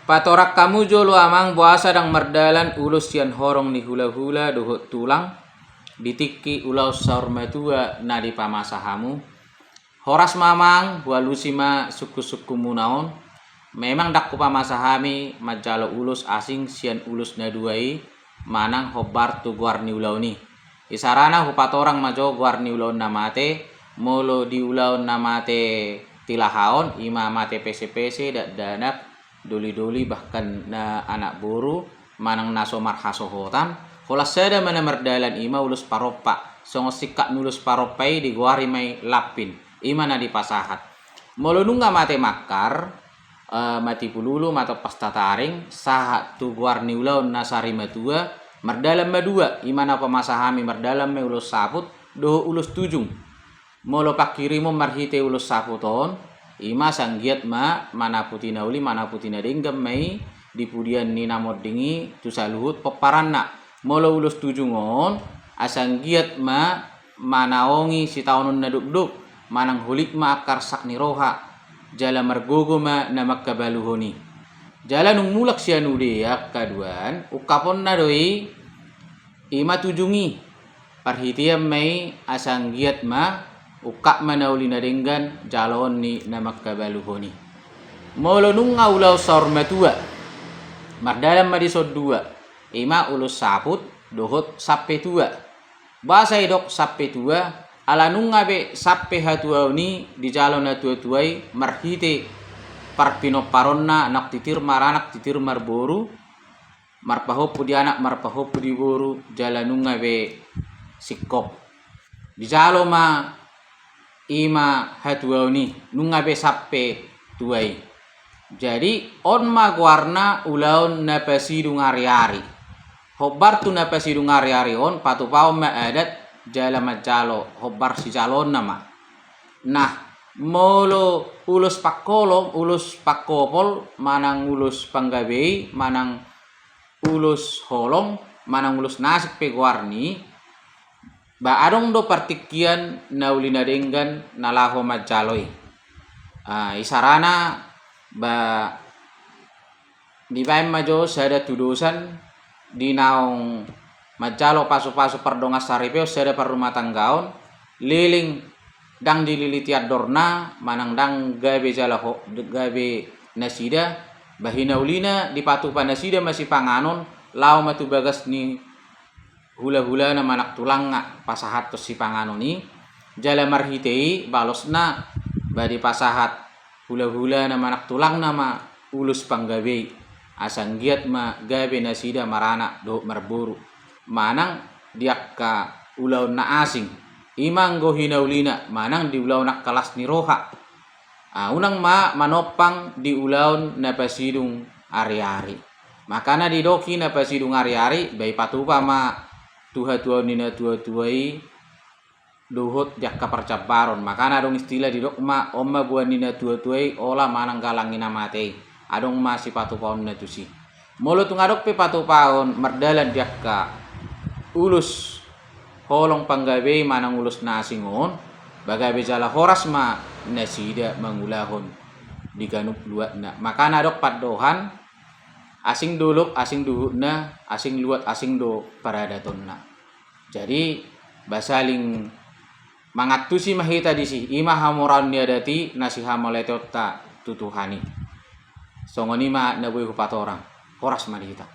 Patorak kamu jolo amang buasa dang merdalan ulus yan horong ni hula-hula dohot tulang ditiki ulau saur matua na di pamasahamu. Horas mamang walusima suku-suku munaon. Memang dakku pamasahami majalo ulus asing sian ulus na duai manang hobar tu guar ni ulau ni. Isarana hupatorang majo guar ni ulau na mate molo di ulau na mate tilahaon ima mate pese-pese danak doli-doli bahkan na anak buru manang naso marhasohotan holas sada mana merdalan ima ulus paropa songo sikak nulus paropai di guari mai lapin ima na di pasahat molo nunga mate makar mati pululu mata pasta taring saha tu guar ni ulau nasari matua merdalam madua ima na pamasahami merdalam me ulus saput do ulus tujung molo pakirimu marhite ulus saputon ima sanggiat mana putina uli mana putina denggam mai dipudian ni namod dingi tu saluhut peparanna molo ulus tujungon asanggiat manaongi si taunon na duk manang hulik akar sak ni roha jala margogo na magkabaluhoni jala nung mulak siya nuliak kaduan ukapon na doi ima tujungi parhitiam mai asanggiat ukak manauli na denggan jalon ni na magkabaluhoni molo nung ulaw saur matua mardalam madisod dua ima ulus saput dohot sappe tua basa idok sappe tua ala nung ngabe sappe hatua ni di jalon na tua-tuai marhite parpino paronna anak titir maranak titir marboru marpahopu di anak marpahopu di boru jalanung ngabe sikop di jalo ima hatua ni nunga be sappe tuai jadi on guarna ulaun na pasidung ari-ari hobar tu na pasidung ari-ari on patu pau adat jala majalo hobar si jalon nama nah molo ulus pakolom ulus pakopol manang ulus panggabei manang ulus holong manang ulus nasik pe guarni ba adong do partikian na uli na denggan na laho majaloi isarana ba di baim majo sada tudusan di naong majalo pasu-pasu pardongas saripeo sada par rumah tanggaon liling dang dililiti adorna manang dang gabe jalaho gabe nasida bahina ulina di patu panasida masih panganon lao matu bagas ni hula-hula na manak tulang nga pasahat to si pangano ni jala marhitei balos na badi pasahat hula-hula na manak tulang nama ulus panggabe asanggiat gabe na sida marana do marburu manang diak ka ulaw na asing imang go hinaulina manang di ulaw na kalas ni roha unang manopang di ulaw na pasidung ari-ari makana di doki na pasidung ari-ari bay patupa tuha-tuha nina tuha-tuai dohot jakka percabaron makana adong istilah di dokma omma buan nina tuha-tuai ola manang galang ina matei adong si patu paon na tusi molo tungadok pe patu paon merdalan jakka ulus holong panggabe manang ulus nasingon bagabe jala horas nasida mangulahon di ganup luat na makana dok padohan asing dolok asing duhut na asing luat asing do paradaton na jadi basaling mangatusi mahita disi ima hamoran ni adati nasi hamoletot ta tutuhani songoni nabuy hupatorang horas manita